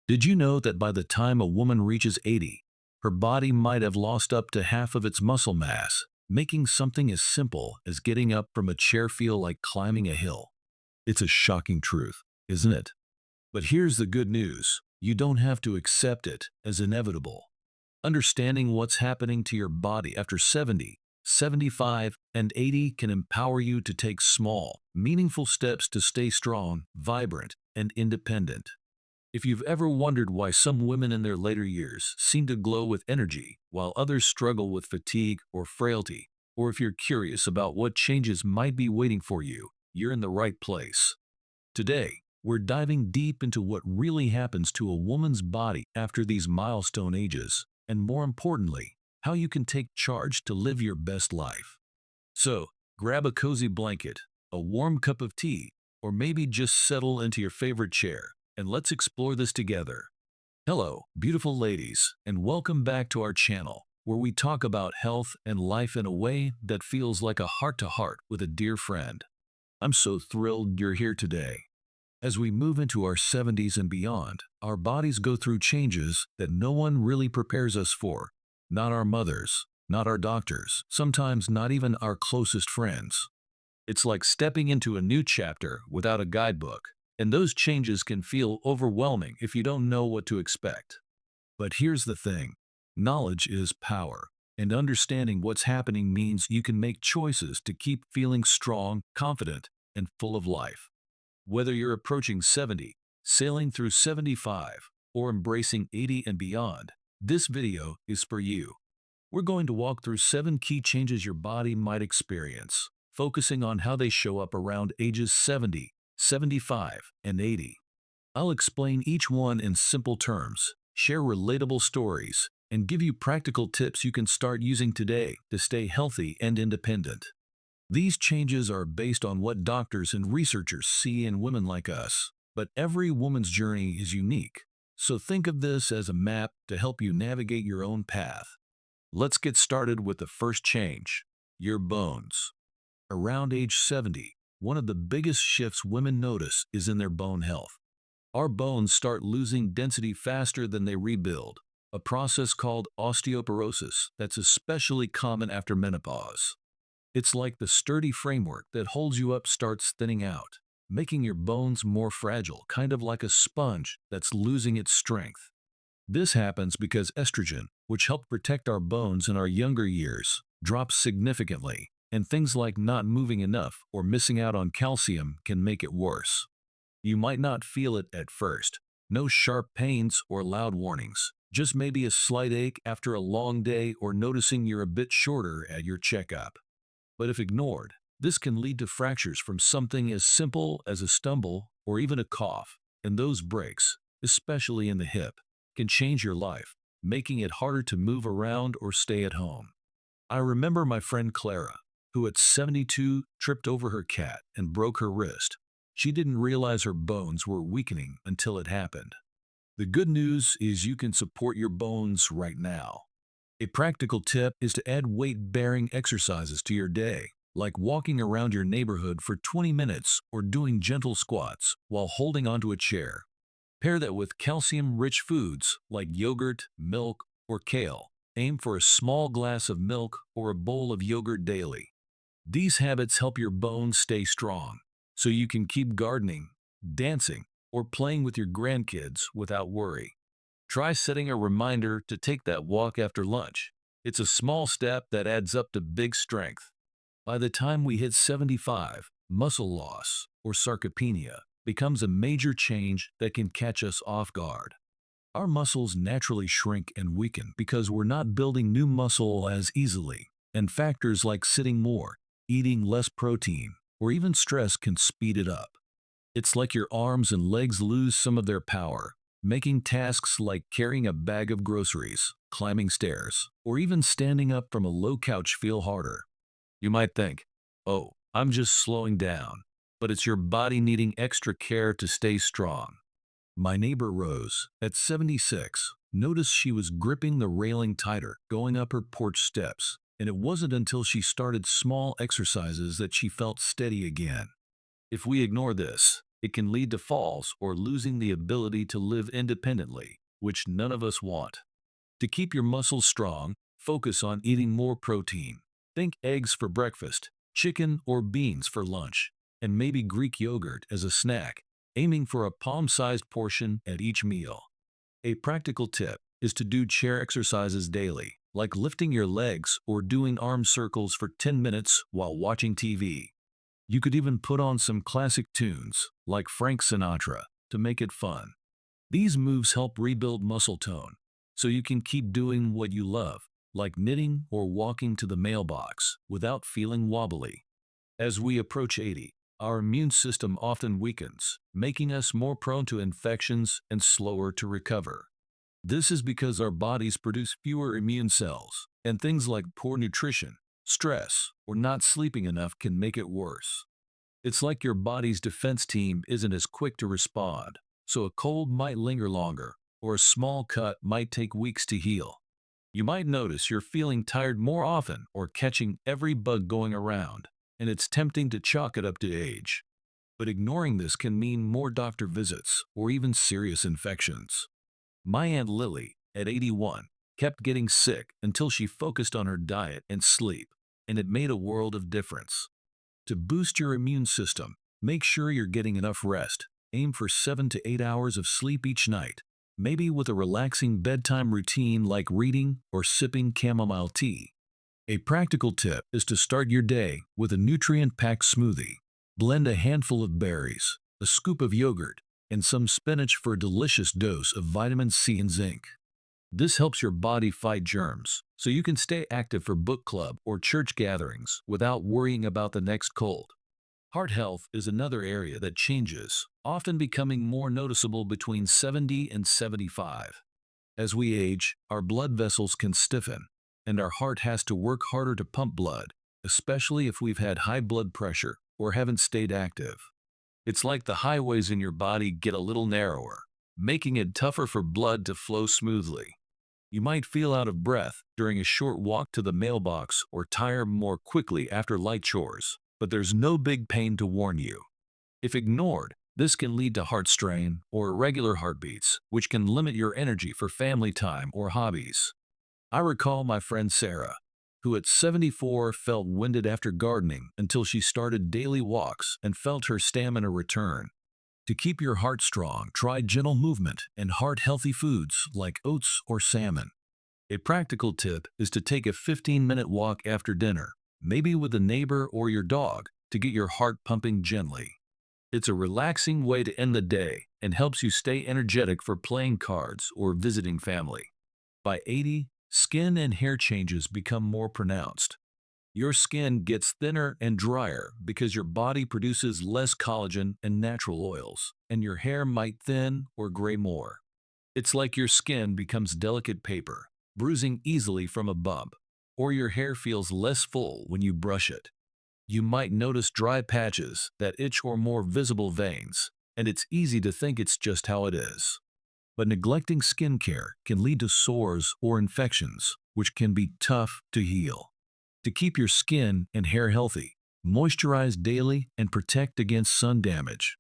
Did you know that by the time a woman reaches 80, her body might have lost up to half of its muscle mass, making something as simple as getting up from a chair feel like climbing a hill? It's a shocking truth, isn't it? But here's the good news. You don't have to accept it as inevitable. Understanding what's happening to your body after 70, 75, and 80 can empower you to take small, meaningful steps to stay strong, vibrant, and independent. If you've ever wondered why some women in their later years seem to glow with energy while others struggle with fatigue or frailty, or if you're curious about what changes might be waiting for you, you're in the right place. Today, we're diving deep into what really happens to a woman's body after these milestone ages, and more importantly, how you can take charge to live your best life. So, grab a cozy blanket, a warm cup of tea, or maybe just settle into your favorite chair, and let's explore this together. Hello, beautiful ladies, and welcome back to our channel, where we talk about health and life in a way that feels like a heart-to-heart with a dear friend. I'm so thrilled you're here today. As we move into our 70s and beyond, our bodies go through changes that no one really prepares us for. Not our mothers, not our doctors, sometimes not even our closest friends. It's like stepping into a new chapter without a guidebook, and those changes can feel overwhelming if you don't know what to expect. But here's the thing. Knowledge is power, and understanding what's happening means you can make choices to keep feeling strong, confident, and full of life. Whether you're approaching 70, sailing through 75, or embracing 80 and beyond, this video is for you. We're going to walk through 7 key changes your body might experience, focusing on how they show up around ages 70, 75, and 80. I'll explain each one in simple terms, share relatable stories, and give you practical tips you can start using today to stay healthy and independent. These changes are based on what doctors and researchers see in women like us, but every woman's journey is unique. So think of this as a map to help you navigate your own path. Let's get started with the first change, your bones. Around age 70, one of the biggest shifts women notice is in their bone health. Our bones start losing density faster than they rebuild, a process called osteoporosis that's especially common after menopause. It's like the sturdy framework that holds you up starts thinning out, making your bones more fragile, kind of like a sponge that's losing its strength. This happens because estrogen, which helped protect our bones in our younger years, drops significantly, and things like not moving enough or missing out on calcium can make it worse. You might not feel it at first, no sharp pains or loud warnings, just maybe a slight ache after a long day or noticing you're a bit shorter at your checkup. But if ignored, this can lead to fractures from something as simple as a stumble or even a cough, and those breaks, especially in the hip, can change your life, making it harder to move around or stay at home. I remember my friend Clara, who at 72 tripped over her cat and broke her wrist. She didn't realize her bones were weakening until it happened. The good news is you can support your bones right now. A practical tip is to add weight-bearing exercises to your day, like walking around your neighborhood for 20 minutes or doing gentle squats while holding onto a chair. Pair that with calcium-rich foods like yogurt, milk, or kale. Aim for a small glass of milk or a bowl of yogurt daily. These habits help your bones stay strong, so you can keep gardening, dancing, or playing with your grandkids without worry. Try setting a reminder to take that walk after lunch. It's a small step that adds up to big strength. By the time we hit 75, muscle loss, or sarcopenia, becomes a major change that can catch us off guard. Our muscles naturally shrink and weaken because we're not building new muscle as easily, and factors like sitting more, eating less protein, or even stress can speed it up. It's like your arms and legs lose some of their power, making tasks like carrying a bag of groceries, climbing stairs, or even standing up from a low couch feel harder. You might think, oh, I'm just slowing down, but it's your body needing extra care to stay strong. My neighbor Rose, at 76, noticed she was gripping the railing tighter going up her porch steps, and it wasn't until she started small exercises that she felt steady again. If we ignore this, It can lead to falls or losing the ability to live independently, which none of us want. To keep your muscles strong, focus on eating more protein. Think eggs for breakfast, chicken or beans for lunch, and maybe Greek yogurt as a snack, aiming for a palm-sized portion at each meal. A practical tip is to do chair exercises daily, like lifting your legs or doing arm circles for 10 minutes while watching TV. You could even put on some classic tunes, like Frank Sinatra, to make it fun. These moves help rebuild muscle tone, so you can keep doing what you love, like knitting or walking to the mailbox, without feeling wobbly. As we approach 80, our immune system often weakens, making us more prone to infections and slower to recover. This is because our bodies produce fewer immune cells, and things like poor nutrition, stress, or not sleeping enough can make it worse. It's like your body's defense team isn't as quick to respond, so a cold might linger longer, or a small cut might take weeks to heal. You might notice you're feeling tired more often or catching every bug going around, and it's tempting to chalk it up to age. But ignoring this can mean more doctor visits or even serious infections. My Aunt Lily, at 81, kept getting sick until she focused on her diet and sleep, and it made a world of difference. To boost your immune system, make sure you're getting enough rest. Aim for 7 to 8 hours of sleep each night, maybe with a relaxing bedtime routine like reading or sipping chamomile tea. A practical tip is to start your day with a nutrient-packed smoothie. Blend a handful of berries, a scoop of yogurt, and some spinach for a delicious dose of vitamin C and zinc. This helps your body fight germs, so you can stay active for book club or church gatherings without worrying about the next cold. Heart health is another area that changes, often becoming more noticeable between 70 and 75. As we age, our blood vessels can stiffen, and our heart has to work harder to pump blood, especially if we've had high blood pressure or haven't stayed active. It's like the highways in your body get a little narrower, making it tougher for blood to flow smoothly. You might feel out of breath during a short walk to the mailbox or tire more quickly after light chores, but there's no big pain to warn you. If ignored, this can lead to heart strain or irregular heartbeats, which can limit your energy for family time or hobbies. I recall my friend Sarah, who at 74 felt winded after gardening until she started daily walks and felt her stamina return. To keep your heart strong, try gentle movement and heart-healthy foods like oats or salmon. A practical tip is to take a 15-minute walk after dinner, maybe with a neighbor or your dog, to get your heart pumping gently. It's a relaxing way to end the day and helps you stay energetic for playing cards or visiting family. By 80, skin and hair changes become more pronounced. Your skin gets thinner and drier because your body produces less collagen and natural oils, and your hair might thin or gray more. It's like your skin becomes delicate paper, bruising easily from a bump, or your hair feels less full when you brush it. You might notice dry patches that itch or more visible veins, and it's easy to think it's just how it is. But neglecting skincare can lead to sores or infections, which can be tough to heal. To keep your skin and hair healthy, moisturize daily and protect against sun damage.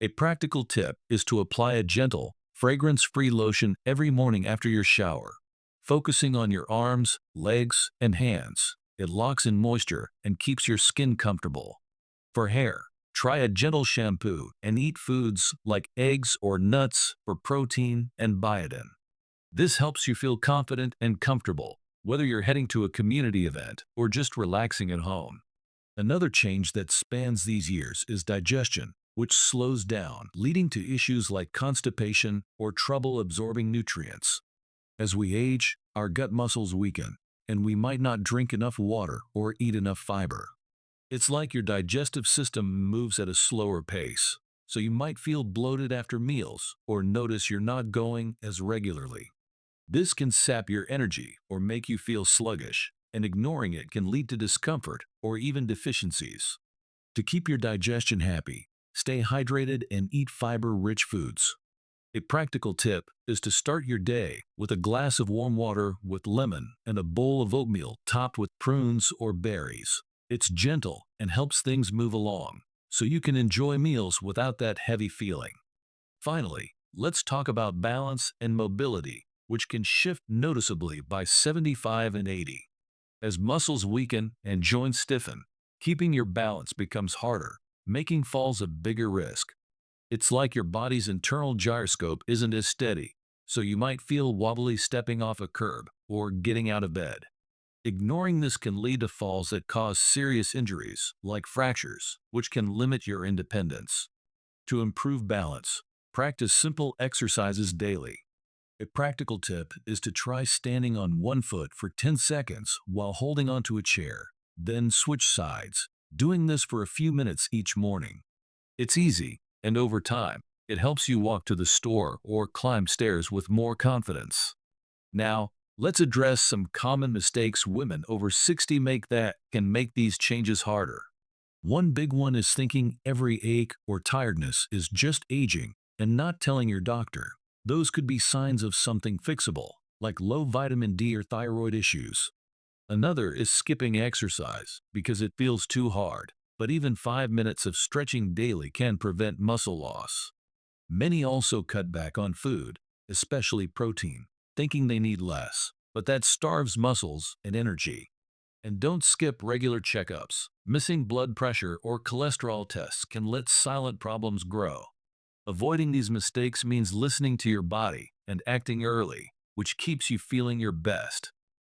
A practical tip is to apply a gentle, fragrance-free lotion every morning after your shower, focusing on your arms, legs, and hands. It locks in moisture and keeps your skin comfortable. For hair, try a gentle shampoo and eat foods like eggs or nuts for protein and biotin. This helps you feel confident and comfortable, whether you're heading to a community event or just relaxing at home. Another change that spans these years is digestion, which slows down, leading to issues like constipation or trouble absorbing nutrients. As we age, our gut muscles weaken, and we might not drink enough water or eat enough fiber. It's like your digestive system moves at a slower pace, so you might feel bloated after meals or notice you're not going as regularly. This can sap your energy or make you feel sluggish, and ignoring it can lead to discomfort or even deficiencies. To keep your digestion happy, stay hydrated and eat fiber-rich foods. A practical tip is to start your day with a glass of warm water with lemon and a bowl of oatmeal topped with prunes or berries. It's gentle and helps things move along. so you can enjoy meals without that heavy feeling. Finally, let's talk about balance and mobility, which can shift noticeably by 75 and 80. As muscles weaken and joints stiffen, keeping your balance becomes harder, making falls a bigger risk. It's like your body's internal gyroscope isn't as steady, so you might feel wobbly stepping off a curb or getting out of bed. Ignoring this can lead to falls that cause serious injuries, like fractures, which can limit your independence. To improve balance, practice simple exercises daily. A practical tip is to try standing on one foot for 10 seconds while holding onto a chair, then switch sides, doing this for a few minutes each morning. It's easy, and over time, it helps you walk to the store or climb stairs with more confidence. Now, let's address some common mistakes women over 60 make that can make these changes harder. One big one is thinking every ache or tiredness is just aging and not telling your doctor. Those could be signs of something fixable, like low vitamin D or thyroid issues. Another is skipping exercise because it feels too hard, but even 5 minutes of stretching daily can prevent muscle loss. Many also cut back on food, especially protein, thinking they need less, but that starves muscles and energy. And don't skip regular checkups. Missing blood pressure or cholesterol tests can let silent problems grow. Avoiding these mistakes means listening to your body and acting early, which keeps you feeling your best.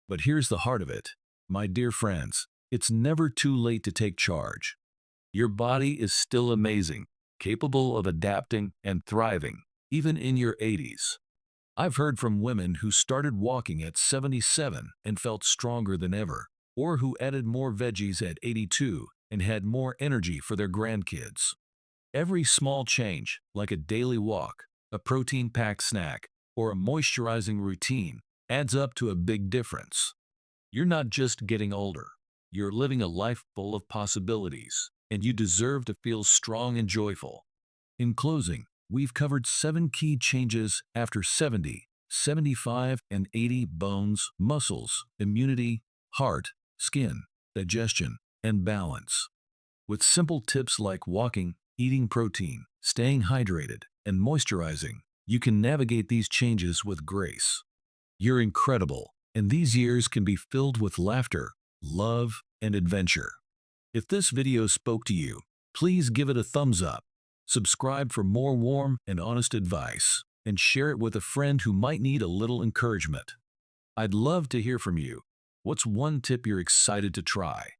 But here's the heart of it, my dear friends, it's never too late to take charge. Your body is still amazing, capable of adapting and thriving, even in your 80s. I've heard from women who started walking at 77 and felt stronger than ever, or who added more veggies at 82 and had more energy for their grandkids. Every small change, like a daily walk, a protein-packed snack, or a moisturizing routine, adds up to a big difference. You're not just getting older, you're living a life full of possibilities, and you deserve to feel strong and joyful. In closing, we've covered 7 key changes after 70, 75, and 80: bones, muscles, immunity, heart, skin, digestion, and balance. With simple tips like walking, eating protein, staying hydrated, and moisturizing, you can navigate these changes with grace. You're incredible, and these years can be filled with laughter, love, and adventure. If this video spoke to you, please give it a thumbs up, subscribe for more warm and honest advice, and share it with a friend who might need a little encouragement. I'd love to hear from you. What's one tip you're excited to try?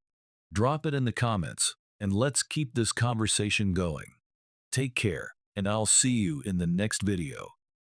Drop it in the comments, and let's keep this conversation going. Take care, and I'll see you in the next video.